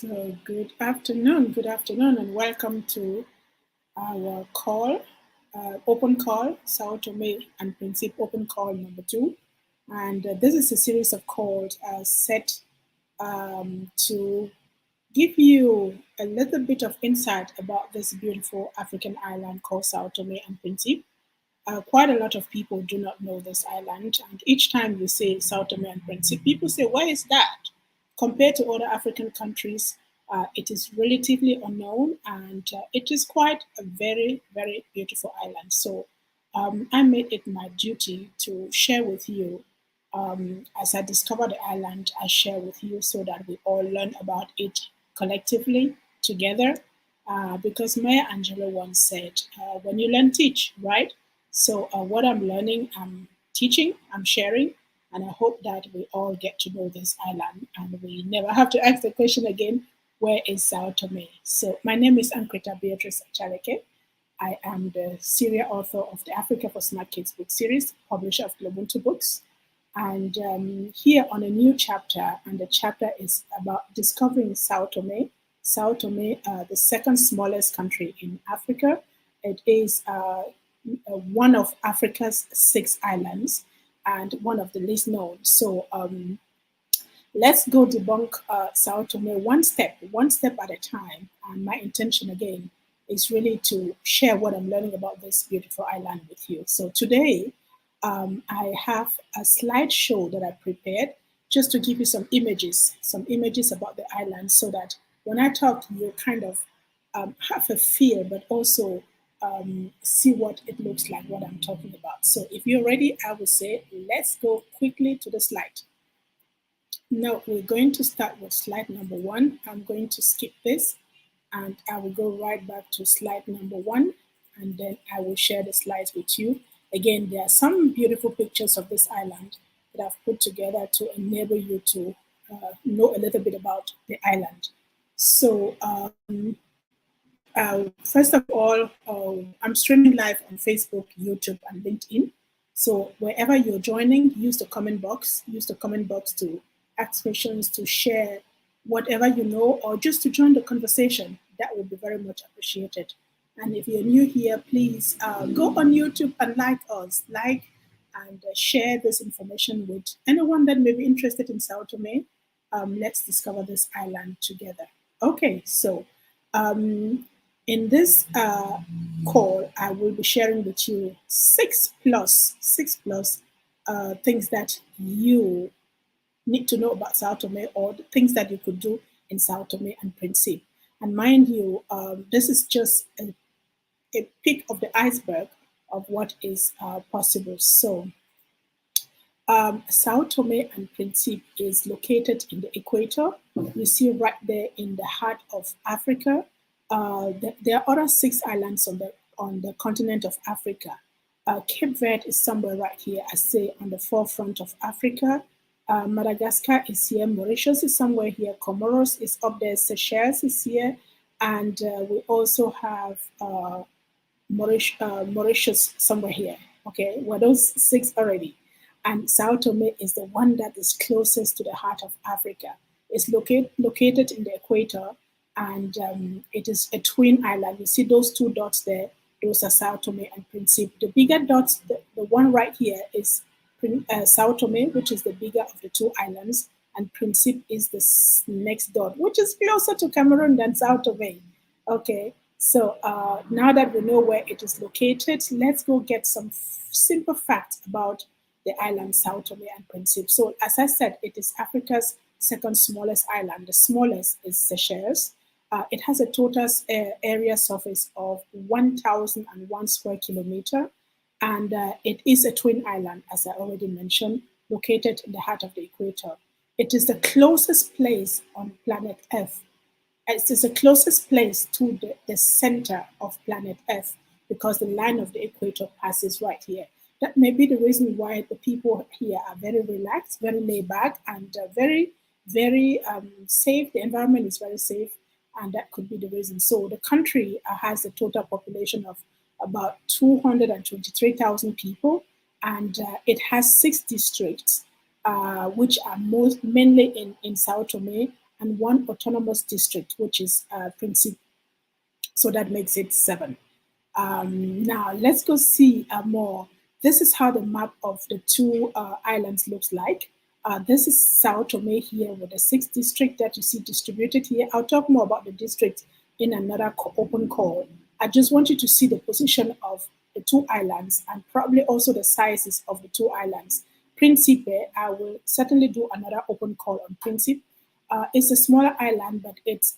So good afternoon, and welcome to our call, open call, Sao Tome and Principe open call number 2. And this is a series of calls set to give you a little bit of insight about this beautiful African island called Sao Tome and Principe. Quite a lot of people do not know this island, and each time you say Sao Tome and Principe, people say, "Where is that?" Compared to other African countries, it is relatively unknown, and it is quite a very, very beautiful island. So I made it my duty to share with you. As I discover the island, I share with you so that we all learn about it collectively together. Because Maya Angelou once said, when you learn, teach, right? So, what I'm learning, I'm teaching, I'm sharing, and I hope that we all get to know this island and we never have to ask the question again, where is Sao Tome? So, my name is Ankrita Beatrice Achaleke. I am the serial author of the Africa for Smart Kids book series, publisher of Globuntu Books. And here on a new chapter, and the chapter is about discovering Sao Tome. Sao Tome, the second smallest country in Africa. It is one of Africa's 6 islands and one of the least known. So let's go debunk Sao Tome one step at a time. And my intention again is really to share what I'm learning about this beautiful island with you. So today, I have a slideshow that I prepared just to give you some images about the island so that when I talk, you kind of have a feel, but also see what it looks like, what I'm talking about. So if you're ready, I will say, let's go quickly to the slide. Now we're going to start with slide number 1. I'm going to skip this and I will go right back to slide number 1, and then I will share the slides with you. Again, there are some beautiful pictures of this island that I've put together to enable you to know a little bit about the island. So first of all, I'm streaming live on Facebook, YouTube, and LinkedIn. So wherever you're joining, use the comment box. Use the comment box to ask questions, to share whatever you know, or just to join the conversation. That would be very much appreciated. And if you're new here, please go on YouTube and like us, and share this information with anyone that may be interested in Sao Tome. Let's discover this island together. Okay, so in this call, I will be sharing with you six plus things that you need to know about Sao Tome, or the things that you could do in Sao Tome and Principe. And mind you, this is just a peak of the iceberg of what is possible. So Sao Tome and Principe is located in the equator. You see right there in the heart of Africa. There are other 6 islands on the continent of Africa. Cape Verde is somewhere right here, I say, on the forefront of Africa. Madagascar is here. Mauritius is somewhere here. Comoros is up there. Seychelles is here. And we also have Mauritius somewhere here. Okay, well, those 6 already. And Sao Tome is the one that is closest to the heart of Africa. It's located in the equator, and it is a twin island. You see those 2 dots there? Those are Sao Tome and Principe. The bigger dots, the one right here is Sao Tome, which is the bigger of the 2 islands, and Principe is the next dot, which is closer to Cameroon than Sao Tome. Okay, so now that we know where it is located, let's go get some simple facts about the island Sao Tome and Principe. So as I said, it is Africa's second smallest island. The smallest is Seychelles. It has a total area surface of 1,001 square kilometer. And it is a twin island, as I already mentioned, located in the heart of the equator. It is the closest place on planet Earth. It is the closest place to the center of planet Earth because the line of the equator passes right here. That may be the reason why the people here are very relaxed, very laid back, and very, very safe. The environment is very safe, and that could be the reason. So the country has a total population of about 223,000 people, and it has 6 districts, which are mainly in Sao Tome, and one autonomous district, which is Principe. So that makes it 7. Now let's go see more. This is how the map of the two islands looks like. This is Sao Tome here with the 6 district that you see distributed here. I'll talk more about the district in another open call. I just want you to see the position of the two islands and probably also the sizes of the two islands. Principe, I will certainly do another open call on Principe. It's a smaller island, but it's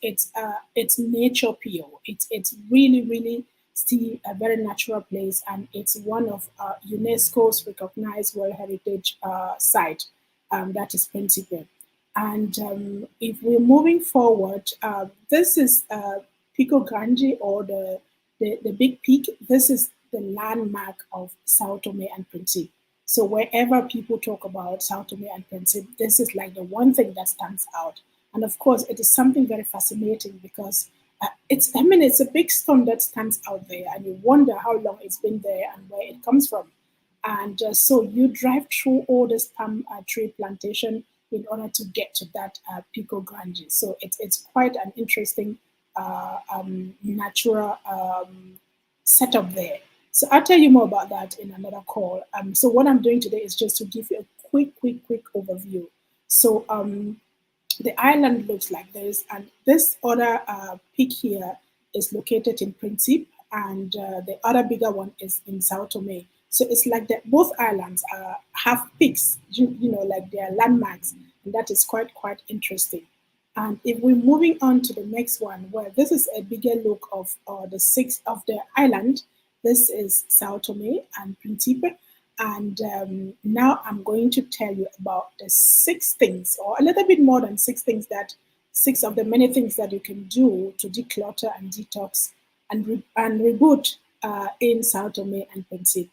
nature pure. It's really still a very natural place, and it's one of UNESCO's recognized World Heritage site. That is Principe. And if we're moving forward, this is Pico Grande, or the big peak. This is the landmark of Sao Tome and Principe. So wherever people talk about Sao Tome and Principe, this is like the one thing that stands out. And of course, it is something very fascinating because it's a big stone that stands out there, and you wonder how long it's been there and where it comes from. And so you drive through all this palm tree plantation in order to get to that Pico Grande. So it's quite an interesting natural setup there. So I'll tell you more about that in another call. So what I'm doing today is just to give you a quick overview. So the island looks like this, and this other peak here is located in Principe, and the other bigger one is in Sao Tome. So it's like that both islands have peaks, like they are landmarks, and that is quite interesting. And if we're moving on to the next one, where this is a bigger look of the 6 of the island, this is Sao Tome and Principe. And now I'm going to tell you about the 6 things, or a little bit more than 6 things, that 6 of the many things that you can do to declutter and detox and reboot in Sao Tome and Principe.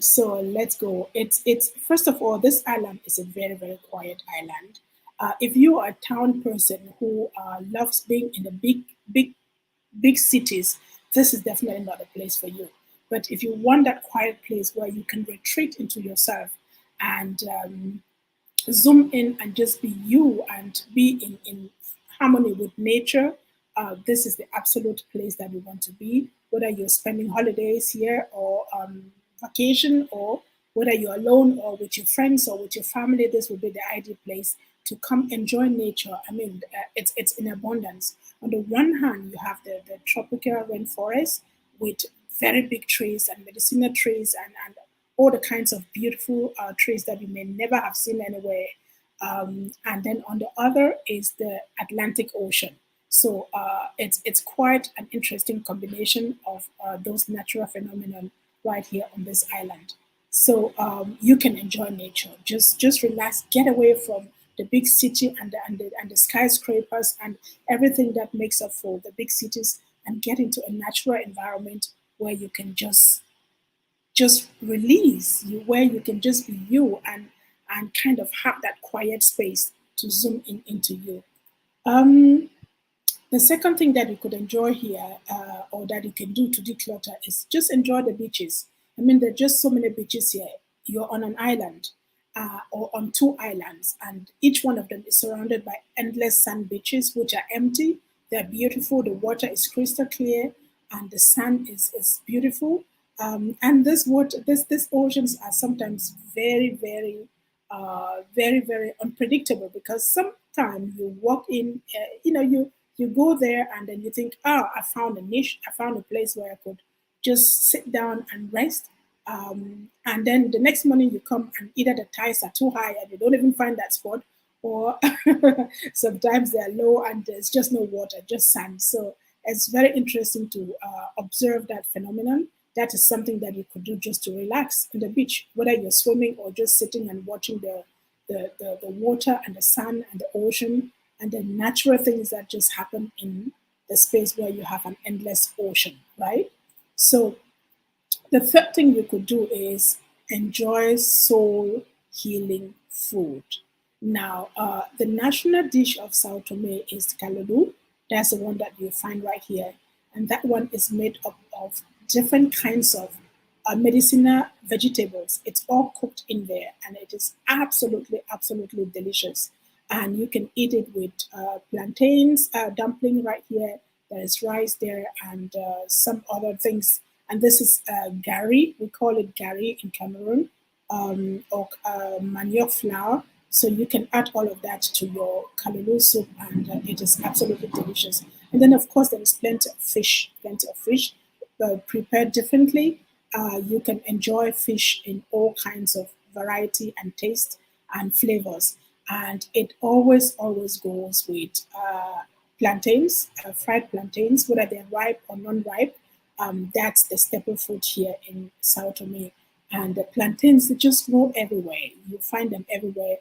So let's go. It's first of all, this island is a very quiet island. If you are a town person who loves being in the big cities, this is definitely not a place for you. But if you want that quiet place where you can retreat into yourself and zoom in and just be you and be in harmony with nature, this is the absolute place that you want to be, whether you're spending holidays here or vacation, or whether you're alone or with your friends or with your family. This will be the ideal place to come enjoy nature. I mean, it's in abundance. On the one hand, you have the tropical rainforest with very big trees and medicinal trees, and all the kinds of beautiful trees that you may never have seen anywhere. And then on the other is the Atlantic Ocean. So it's quite an interesting combination of those natural phenomena right here on this island. So you can enjoy nature. Just relax, get away from the big city and the skyscrapers and everything that makes up for the big cities, and get into a natural environment where you can just release you, where you can just be you, and kind of have that quiet space to zoom in into you. Um, the second thing that you could enjoy here, or that you can do to declutter, is just enjoy the beaches. I mean, there are just so many beaches here. You're on an island, or on 2 islands, and each one of them is surrounded by endless sand beaches, which are empty. They're beautiful. The water is crystal clear, and the sand is beautiful. And this water, these oceans are sometimes very unpredictable, because sometimes you walk in, you go there and then you think, oh, I found a niche, I found a place where I could just sit down and rest. And then the next morning you come and either the tides are too high and you don't even find that spot, or sometimes they're low and there's just no water, just sand. So it's very interesting to observe that phenomenon. That is something that you could do just to relax on the beach, whether you're swimming or just sitting and watching the water and the sun and the ocean and the natural things that just happen in the space where you have an endless ocean, right? So the third thing you could do is enjoy soul healing food. Now, the national dish of Sao Tome is kalulu. That's the one that you find right here. And that one is made up of different kinds of medicinal vegetables. It's all cooked in there, and it is absolutely delicious. and you can eat it with plantains, dumpling right here. There is rice there and some other things. And this is gari. We call it gari in Cameroon, or manioc flour. So you can add all of that to your kalulu soup, and it is absolutely delicious. And then, of course, there is plenty of fish, prepared differently. You can enjoy fish in all kinds of variety and taste and flavors. And it always goes with plantains, fried plantains, whether they're ripe or non-ripe. That's the staple food here in Sao Tome. And the plantains, they just grow everywhere. You find them everywhere.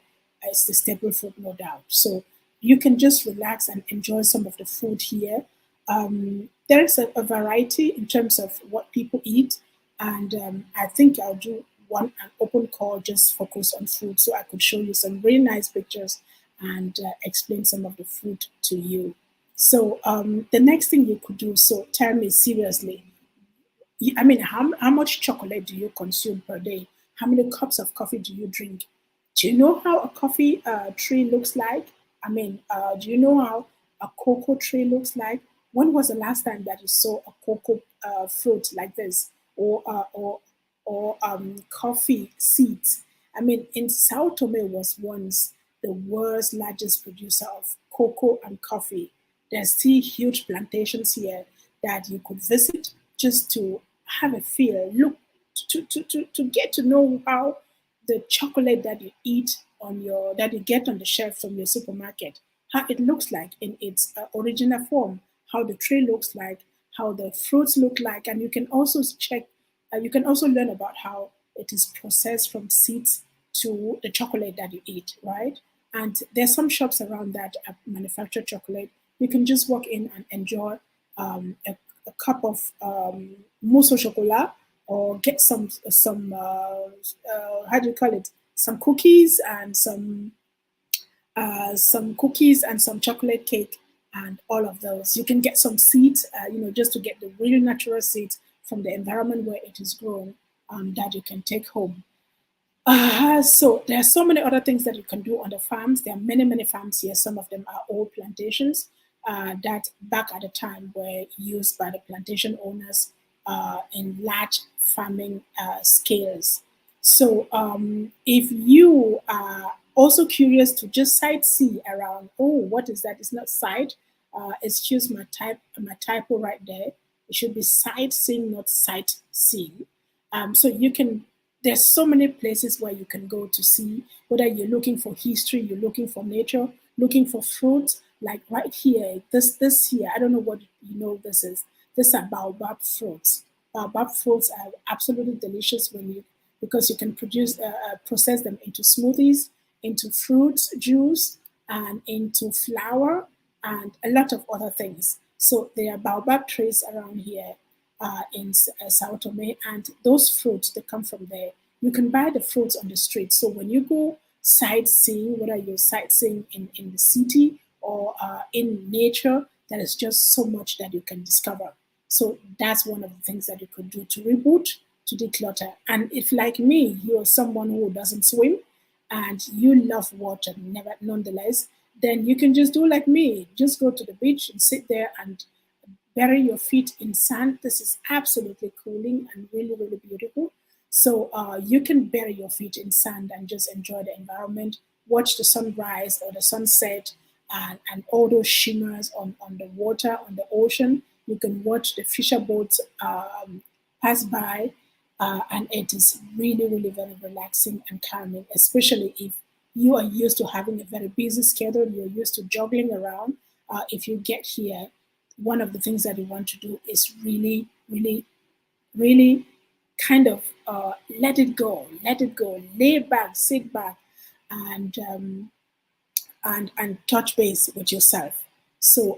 It's the staple food, no doubt. So you can just relax and enjoy some of the food here. There's a variety in terms of what people eat, and I think I'll do an open call just focus on food, so I could show you some really nice pictures and explain some of the food to you. So the next thing you could do, so tell me seriously, I mean, how much chocolate do you consume per day? How many cups of coffee do you drink? Do you know how a coffee tree looks like? I mean, do you know how a cocoa tree looks like? When was the last time that you saw a cocoa fruit like this, or coffee seeds? I mean, in Sao Tome was once the world's largest producer of cocoa and coffee. There's still huge plantations here that you could visit just to have a feel, look, to get to know how the chocolate that you eat on your that you get on the shelf from your supermarket, how it looks like in its original form, how the tree looks like, how the fruits look like, and you can also check. You can also learn about how it is processed from seeds to the chocolate that you eat, right? And there's some shops around that manufacture chocolate. You can just walk in and enjoy a cup of mousse au chocolat, or get some how do you call it, some cookies and some chocolate cake and all of those. You can get some seeds, just to get the real natural seeds from the environment where it is grown, that you can take home. So there are so many other things that you can do on the farms. There are many farms here. Some of them are old plantations that back at the time were used by the plantation owners in large farming scales. So if you are also curious to just sightsee around, oh, what is that? It's not sight. Excuse my typo right there. It should be sightseeing, not sightseeing. So you can. There's so many places where you can go to see, whether you're looking for history, you're looking for nature, looking for fruits. Like right here, this here, I don't know what you know this is. These are baobab fruits. Baobab fruits are absolutely delicious when you because you can process them into smoothies, into fruit juice, and into flour, and a lot of other things. So there are baobab trees around here in Sao Tome, and those fruits they come from there. You can buy the fruits on the street. So when you go sightseeing, whether you're sightseeing in the city or in nature, there is just so much that you can discover. So that's one of the things that you could do to reboot, to declutter. And if, like me, you're someone who doesn't swim and you love water, never, nonetheless, then you can just do like me. Just go to the beach and sit there and bury your feet in sand. This is absolutely cooling and really beautiful. So you can bury your feet in sand and just enjoy the environment, watch the sunrise or the sunset, and all those shimmers on the water, on the ocean. You can watch the fisher boats pass by, and it is really very relaxing and calming, especially if you are used to having a very busy schedule, you're used to juggling around. If you get here, one of the things that you want to do is really kind of let it go, lay back, sit back, and and touch base with yourself. So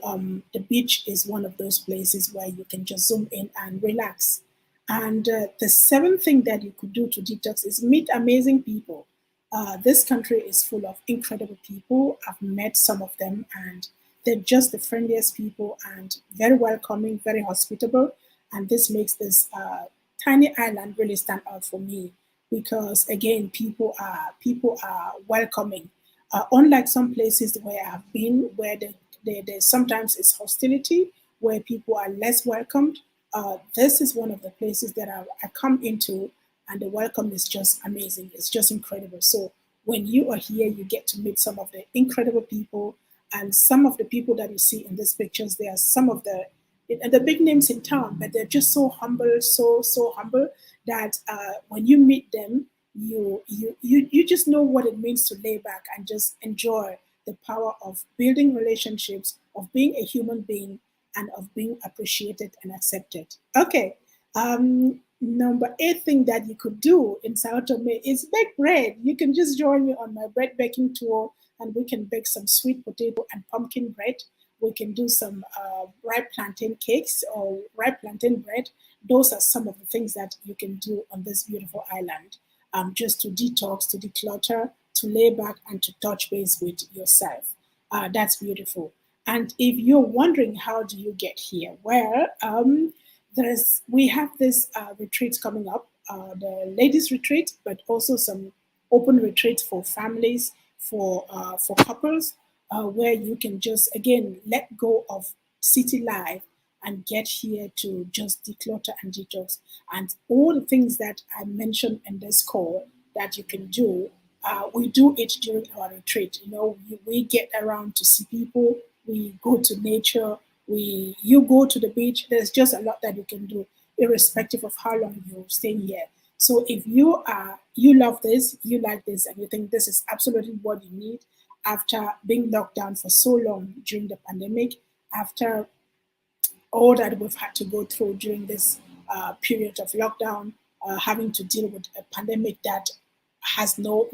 the beach is one of those places where you can just zoom in and relax. And the seventh thing that you could do to detox is meet amazing people. This country is full of incredible people. I've met some of them, and they're just the friendliest people and very welcoming, very hospitable. And this makes this tiny island really stand out for me because, again, people are welcoming. Unlike some places where I've been, where there sometimes is hostility, where people are less welcomed, this is one of the places that I come into, and the welcome is just amazing. It's just incredible. So when you are here, you get to meet some of the incredible people, and some of the people that you see in these pictures. They are some of the big names in town, but they're just so humble, so humble that when you meet them, you just know what it means to lay back and just enjoy the power of building relationships, of being a human being, and of being appreciated and accepted. Okay. Number 8 thing that you could do in Sao Tome is bake bread. You can just join me on my bread baking tour, and we can bake some sweet potato and pumpkin bread. We can do some ripe plantain cakes or ripe plantain bread. Those are some of the things that you can do on this beautiful island, just to detox, to declutter, to lay back, and to touch base with yourself. That's beautiful. And if you're wondering how do you get here, well, we have this retreat coming up, the ladies retreat, but also some open retreats for families, for couples, where you can just again let go of city life and get here to just declutter and detox, and all the things that I mentioned in this call that you can do. We do it during our retreat. We get around to see people. We go to nature. You go to the beach. There's just a lot that you can do, irrespective of how long you're staying here. So if you love this, you like this, and you think this is absolutely what you need after being locked down for so long during the pandemic, after all that we've had to go through during this period of lockdown, having to deal with a pandemic that has no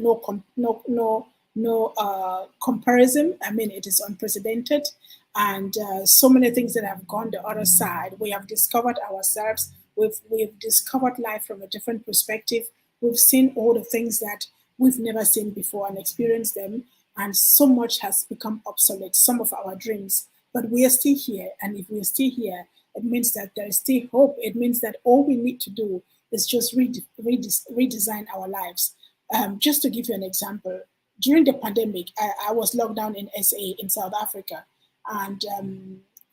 comparison. I mean, it is unprecedented, and so many things that have gone the other side. We have discovered ourselves. We've discovered life from a different perspective. We've seen all the things that we've never seen before and experienced them, and so much has become obsolete. Some of our dreams, but we are still here, and if we are still here, it means that there is still hope. It means that all we need to do is just redesign our lives. Just to give you an example, during the pandemic, I was locked down in SA in South Africa, and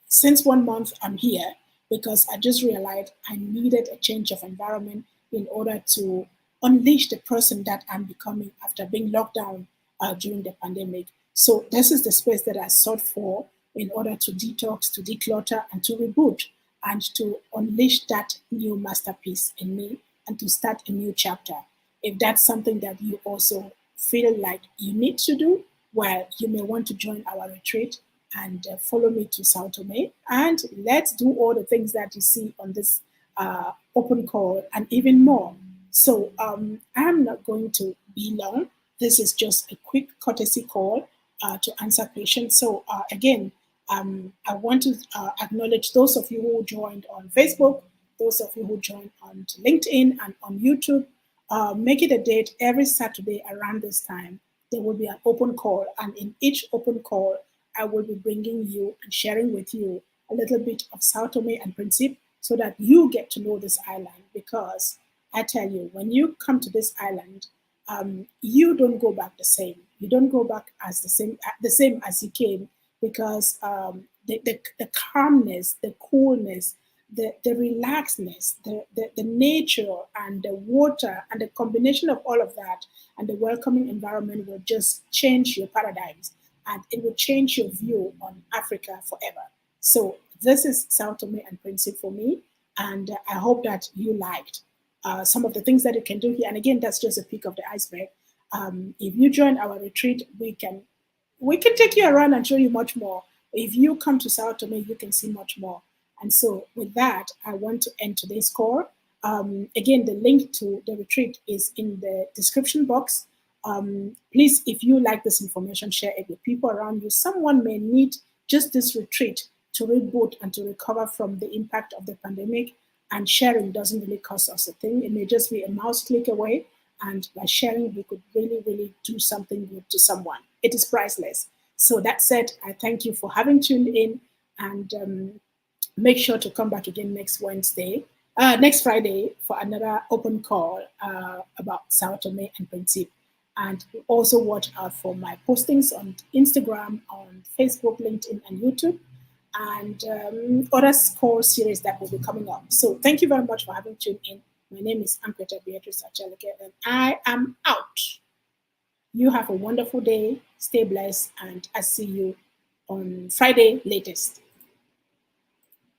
since 1 month I'm here because I just realized I needed a change of environment in order to unleash the person that I'm becoming after being locked down during the pandemic. So this is the space that I sought for in order to detox, to declutter, and to reboot, and to unleash that new masterpiece in me and to start a new chapter. If that's something that you also feel like you need to do, well, you may want to join our retreat and follow me to Sao Tome. And let's do all the things that you see on this open call and even more. So I'm not going to be long. This is just a quick courtesy call to answer questions. So again, I want to acknowledge those of you who joined on Facebook, those of you who joined on LinkedIn and on YouTube. Make it a date every Saturday around this time. There will be an open call, and in each open call, I will be bringing you and sharing with you a little bit of Sao Tome and Principe so that you get to know this island. Because I tell you, when you come to this island, you don't go back the same. You don't go back as the same as you came, because the calmness, the coolness, the relaxedness, the nature and the water and the combination of all of that and the welcoming environment will just change your paradigms, and it will change your view on Africa forever. So this is Sao Tome and Principe for me, and I hope that you liked some of the things that you can do here. And again, that's just a peak of the iceberg. If you join our retreat, we can take you around and show you much more. If you come to Sao Tome, you can see much more. And so, with that, I want to end today's call. Again, the link to the retreat is in the description box. Please, if you like this information, share it with people around you. Someone may need just this retreat to reboot and to recover from the impact of the pandemic. And sharing doesn't really cost us a thing. It may just be a mouse click away. And by sharing, we could really, really do something good to someone. It is priceless. So that said, I thank you for having tuned in, and make sure to come back again next Friday for another open call about Sao Tome and Principe. And also watch out for my postings on Instagram, on Facebook, LinkedIn, and YouTube, and other core series that will be coming up. So thank you very much for having tuned in. My name is Ankweta Beatrice Acheleke, and I am out. You have a wonderful day. Stay blessed, and I see you on Friday latest.